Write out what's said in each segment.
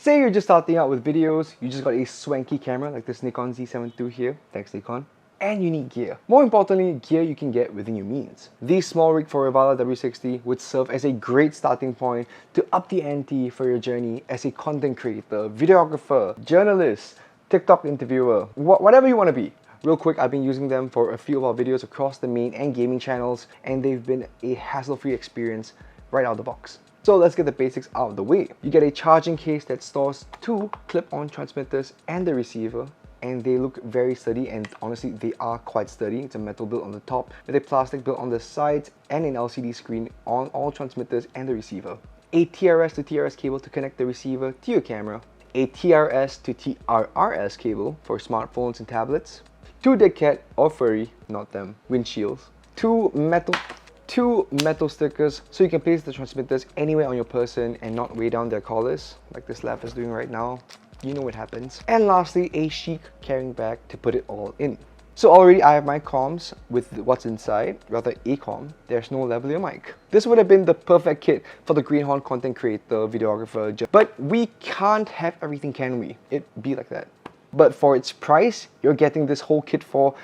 Say you're just starting out with videos, you just got a swanky camera like this Nikon Z7 II here, thanks Nikon, and you need gear. More importantly, gear you can get within your means. The SmallRig Forevala W60 would serve as a great starting point to up the ante for your journey as a content creator, videographer, journalist, TikTok interviewer, whatever you want to be. Real quick, I've been using them for a few of our videos across the main and gaming channels, and they've been a hassle-free experience right out of the box. So let's get the basics out of the way. You get a charging case that stores 2 clip-on transmitters and the receiver, and they look very sturdy, and honestly they are quite sturdy. It's a metal build on the top with a plastic build on the sides and an LCD screen on all transmitters and the receiver. A TRS to TRS cable to connect the receiver to your camera. A TRS to TRRS cable for smartphones and tablets. 2 dead cat or furry, not them, windshields. 2 metal stickers so you can place the transmitters anywhere on your person and not weigh down their collars like this Lav is doing right now. You know what happens. And lastly, a chic carrying bag to put it all in. So already I have my comms with what's inside, rather a comm. There's no lavalier mic. This would have been the perfect kit for the greenhorn content creator, videographer, but we can't have everything, can we? It'd be like that. But for its price, you're getting this whole kit for,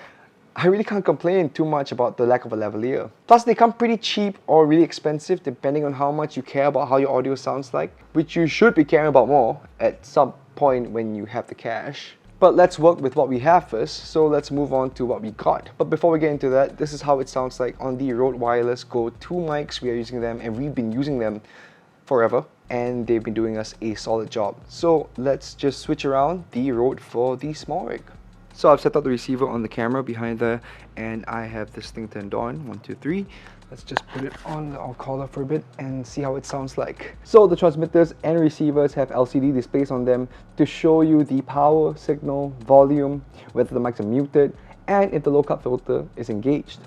I really can't complain too much about the lack of a lavalier. Plus they come pretty cheap or really expensive depending on how much you care about how your audio sounds like, which you should be caring about more at some point when you have the cash. But let's work with what we have first, so let's move on to what we got. But before we get into that, this is how it sounds like on the Rode Wireless Go 2 mics. We are using them and we've been using them forever, and they've been doing us a solid job. So let's just switch around the Rode for the SmallRig. So I've set up the receiver on the camera behind there, and I have this thing turned on. 1, 2, 3. Let's just put it on our collar for a bit and see how it sounds like. So the transmitters and receivers have LCD displays on them to show you the power, signal, volume, whether the mics are muted, and if the low cut filter is engaged.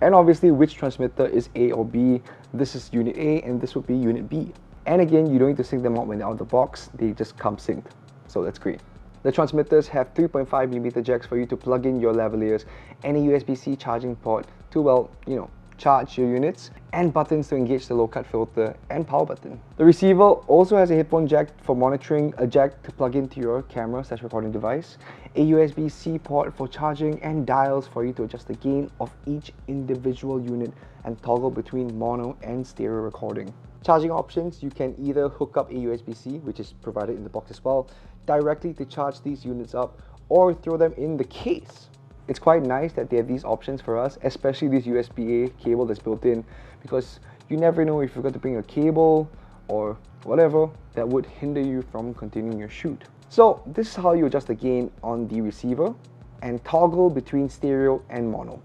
And obviously which transmitter is A or B. This is unit A and this would be unit B. And again, you don't need to sync them out when they're out of the box, they just come synced. So that's great. The transmitters have 3.5mm jacks for you to plug in your lavaliers and a USB-C charging port to, well, you know, charge your units, and buttons to engage the low cut filter and power button. The receiver also has a headphone jack for monitoring, a jack to plug into your camera/recording device, a USB-C port for charging, and dials for you to adjust the gain of each individual unit and toggle between mono and stereo recording. Charging options, you can either hook up a USB-C, which is provided in the box as well, directly to charge these units up, or throw them in the case. It's quite nice that they have these options for us, especially this USB-A cable that's built in, because you never know if you're going to bring a cable or whatever that would hinder you from continuing your shoot. So this is how you adjust the gain on the receiver and toggle between stereo and mono.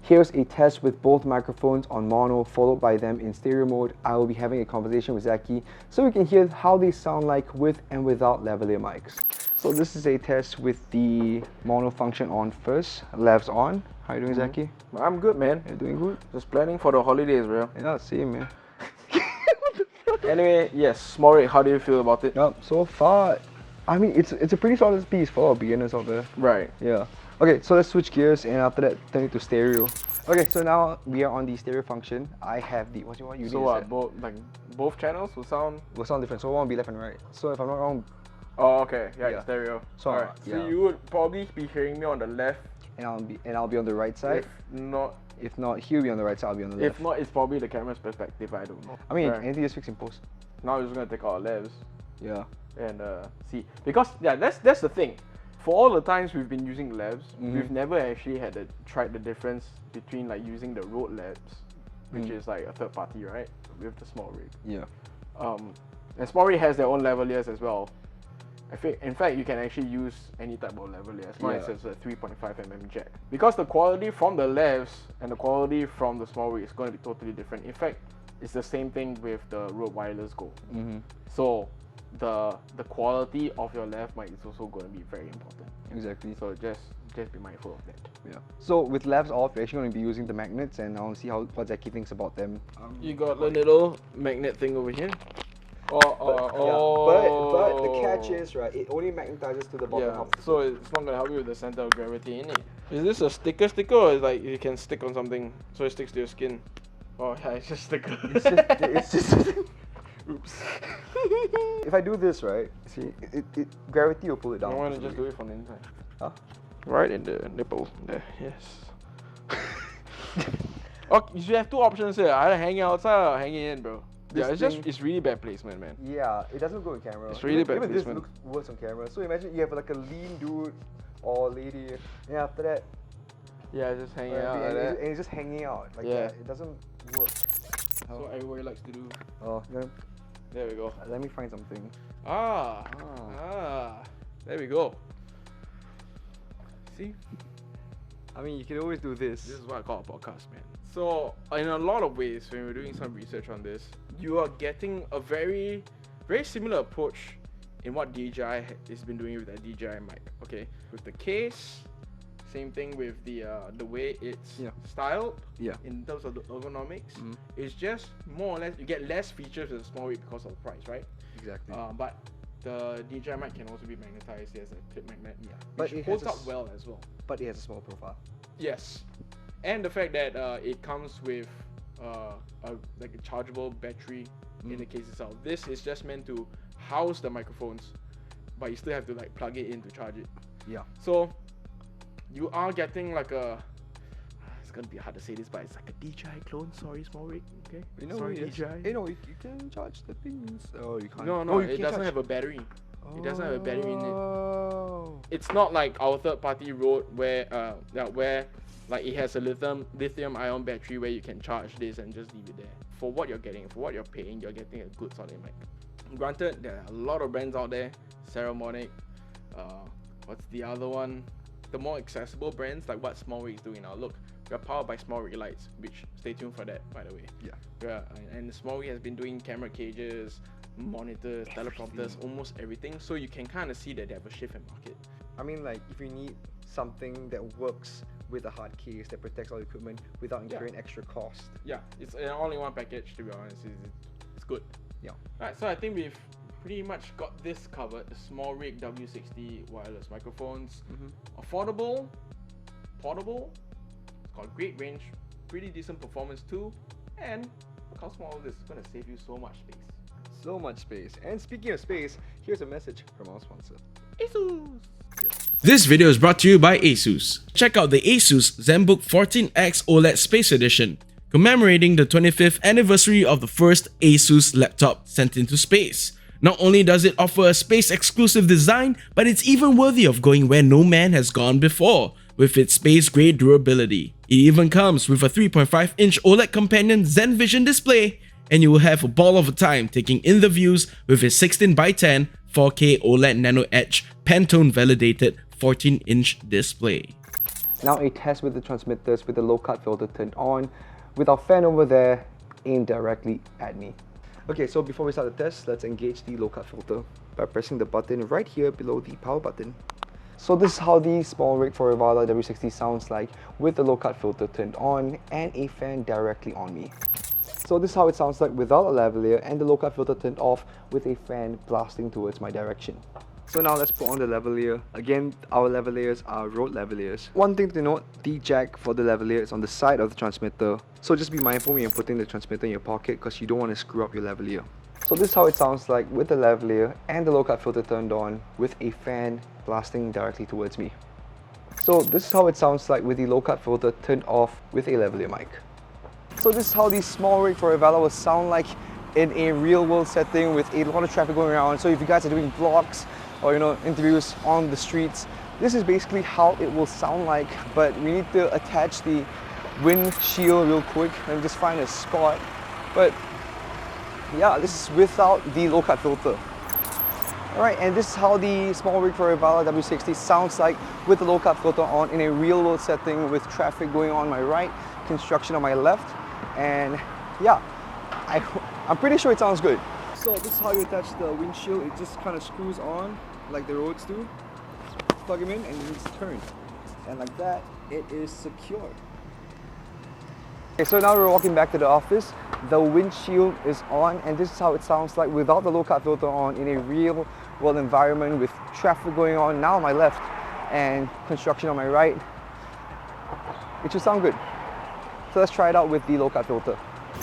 Here's a test with both microphones on mono followed by them in stereo mode. I will be having a conversation with Zaki so we can hear how they sound like with and without lavalier mics. So this is a test with the mono function on first. Lavs on. How you doing, Zaki? I'm good, man. You're doing good? Just planning for the holidays, bro. Yeah, same, man. Anyway, yes, SmallRig, how do you feel about it? So far, I mean, it's a pretty solid piece for our beginners out there. Right. Yeah. Okay, so let's switch gears and after that turn it to stereo. Okay, so now we are on the stereo function. I have the what you So what? Both channels will sound different. So one will be left and right. So if I'm not wrong. Oh, okay. Yeah. Stereo. So, alright. yeah. So you would probably be hearing me on the left. And I'll be on the right side. If not, he'll be on the right side. I'll be on the left. If not, it's probably the camera's perspective. I don't know. I mean, anything just fix in post. Now we're just gonna take our levs. Yeah. And see, because that's the thing. For all the times we've been using levs, we've never actually tried the difference between like using the Rode levs, which is like a third party, right? With the SmallRig. Yeah. And SmallRig has their own lavaliers as well. In fact, you can actually use any type of lavalier as long as it's a 3.5mm jack. Because the quality from the levs and the quality from the SmallRig is going to be totally different. In fact, it's the same thing with the Rode Wireless Go. So the quality of your lav mic is also going to be very important. Exactly. So just be mindful of that. Yeah. So with lavs off, we're actually going to be using the magnets, and I want to see what Zaki thinks about them. You got the little magnet thing over here. But the catch is, right, it only magnetizes to the bottom half. So it's not gonna help you with the center of gravity in it. Is this a sticker or is like you can stick on something so it sticks to your skin? Oh yeah, it's just sticker. It's just oops. if I do this, right, see, gravity will pull it down. I want to just do it from the inside. Huh? Right in the nipple. There, yes. Okay, you have two options here. Either hanging outside or hanging in, bro. Yeah, it's really bad placement, man. Yeah, it doesn't go in camera. It's really bad even placement. This looks worse on camera. So imagine you have like a lean dude or lady, and after that, yeah, it's just hanging out and, like that. and it's just hanging out like Yeah. that. It doesn't work. That's what everybody likes to do. Oh, yeah. There we go. Let me find something. There we go. See? I mean, you can always do this. This is what I call a podcast, man. So, in a lot of ways, when we're doing some research on this, you are getting a very, very similar approach in what DJI has been doing with that DJI mic. Okay, with the case, same thing with the way it's styled. Yeah. In terms of the ergonomics, it's just more or less you get less features with a SmallRig because of the price, right? Exactly. But the DJI mic can also be magnetized as a clip magnet. Yeah. But Which it holds has up well as well. But it has a small profile. Yes. And the fact that it comes with like a chargeable battery in the case itself. This is just meant to house the microphones, but you still have to like plug it in to charge it. Yeah. So you are getting like a. It's gonna be hard to say this, but it's like a DJI clone. Sorry, SmallRig. Okay. You know, sorry, yes. DJI. You know, you can charge the things. Oh, you can't. No, you it can't doesn't charge. have a battery. It doesn't have a battery in it. Oh. It's not like our third-party Rode where like it has a lithium ion battery where you can charge this and just leave it there. For what you're getting, for what you're paying, you're getting a good solid mic. Granted, there are a lot of brands out there, Ceramonic, what's the other one? The more accessible brands like what SmallRig is doing now. Look, we are powered by SmallRig lights, which stay tuned for that, by the way. Yeah. And SmallRig has been doing camera cages, monitors, teleprompters, almost everything. So you can kind of see that they have a shift in market. I mean, like if you need something that works with a hard case that protects all the equipment without incurring extra cost. Yeah, it's an all-in-one package, to be honest. It's good. Yeah. Alright, so I think we've pretty much got this covered. The SmallRig W60 wireless microphones. Affordable, portable, it's got great range, pretty decent performance too, and look how small this is going to save you so much space. So much space. And speaking of space, here's a message from our sponsor. ASUS! Yes. This video is brought to you by ASUS. Check out the ASUS ZenBook 14X OLED Space Edition, commemorating the 25th anniversary of the first ASUS laptop sent into space. Not only does it offer a space-exclusive design, but it's even worthy of going where no man has gone before, with its space-grade durability. It even comes with a 3.5-inch OLED companion Zen Vision display, and you will have a ball of a time taking in the views with its 16:10 4K OLED Nano Edge Pantone validated 14-inch display. Now a test with the transmitters with the low cut filter turned on, with our fan over there aimed directly at me. Okay, so before we start the test, let's engage the low cut filter by pressing the button right here below the power button. So this is how the SmallRig Forevala W60 sounds like with the low cut filter turned on and a fan directly on me. So this is how it sounds like without a lavalier and the low cut filter turned off with a fan blasting towards my direction. So now let's put on the lavalier. Again, our lavaliers are Rode lavaliers. One thing to note, the jack for the lavalier is on the side of the transmitter. So just be mindful when you're putting the transmitter in your pocket because you don't want to screw up your lavalier. So this is how it sounds like with the lavalier and the low cut filter turned on with a fan blasting directly towards me. So this is how it sounds like with the low cut filter turned off with a lavalier mic. So this is how the SmallRig Forevala will sound like in a real world setting with a lot of traffic going around. So if you guys are doing vlogs or interviews on the streets, this is basically how it will sound like, but we need to attach the windshield real quick and just find a spot. But yeah, this is without the low cut filter. Alright, and this is how the SmallRig Forevala W60 sounds like with the low cut filter on in a real world setting with traffic going on my right, construction on my left, and yeah, I'm pretty sure it sounds good. So this is how you attach the windshield. It just kind of screws on like the Rhodes do. Plug them in and you just turn. And like that, it is secured. Okay, so now we're walking back to the office. The windshield is on and this is how it sounds like without the low cut filter on in a real world environment with traffic going on now on my left and construction on my right. It should sound good. So let's try it out with the low cut filter.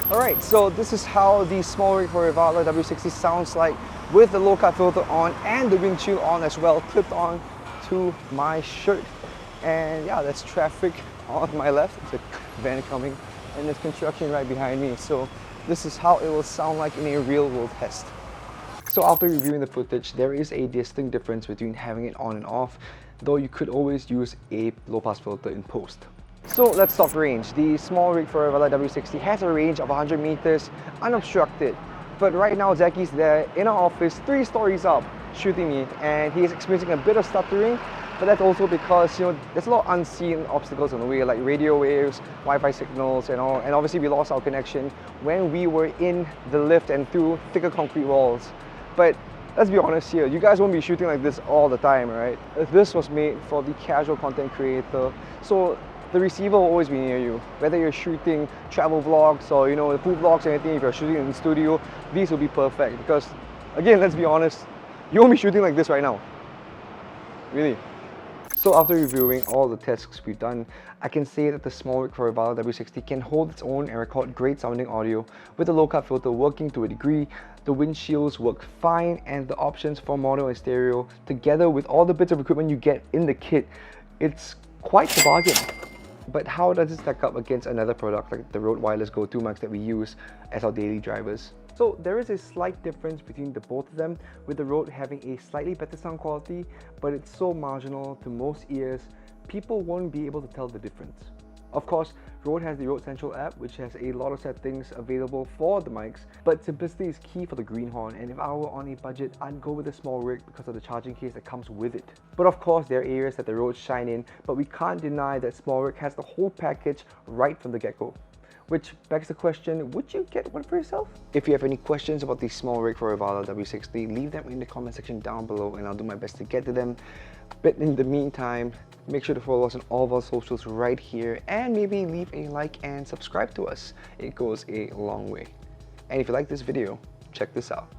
Alright, so this is how the SmallRig Forevala W60 sounds like with the low cut filter on and the windshield on as well, clipped on to my shirt. And yeah, that's traffic on my left. It's a van coming, and there's construction right behind me. So this is how it will sound like in a real world test. So after reviewing the footage, there is a distinct difference between having it on and off, though you could always use a low pass filter in post. So let's talk range. The SmallRig Forevala W60 has a range of 100 meters unobstructed. But right now Zaki's there in our office 3 stories up shooting me, and he is experiencing a bit of stuttering, but that's also because, you know, there's a lot of unseen obstacles on the way, like radio waves, Wi-Fi signals and all, and obviously we lost our connection when we were in the lift and through thicker concrete walls. But let's be honest here, you guys won't be shooting like this all the time, right? This was made for the casual content creator, so the receiver will always be near you. Whether you're shooting travel vlogs or, you know, food vlogs or anything, if you're shooting in the studio, these will be perfect because, again, let's be honest, you won't be shooting like this right now. Really. So after reviewing all the tests we've done, I can say that the SmallRig Forevala W60 can hold its own and record great sounding audio with the low cut filter working to a degree, the windshields work fine, and the options for mono and stereo, together with all the bits of equipment you get in the kit, it's quite the bargain. But how does it stack up against another product like the Rode Wireless Go 2 mics that we use as our daily drivers? So there is a slight difference between the both of them, with the Rode having a slightly better sound quality, but it's so marginal to most ears, people won't be able to tell the difference. Of course, Rode has the Rode Central app, which has a lot of settings available for the mics, but simplicity is key for the greenhorn, and if I were on a budget, I'd go with the SmallRig because of the charging case that comes with it. But of course, there are areas that the Rode shine in, but we can't deny that SmallRig has the whole package right from the get-go. Which begs the question, would you get one for yourself? If you have any questions about the SmallRig Forevala W60, leave them in the comment section down below and I'll do my best to get to them. But in the meantime, make sure to follow us on all of our socials right here, and maybe leave a like and subscribe to us. It goes a long way. And if you like this video, check this out.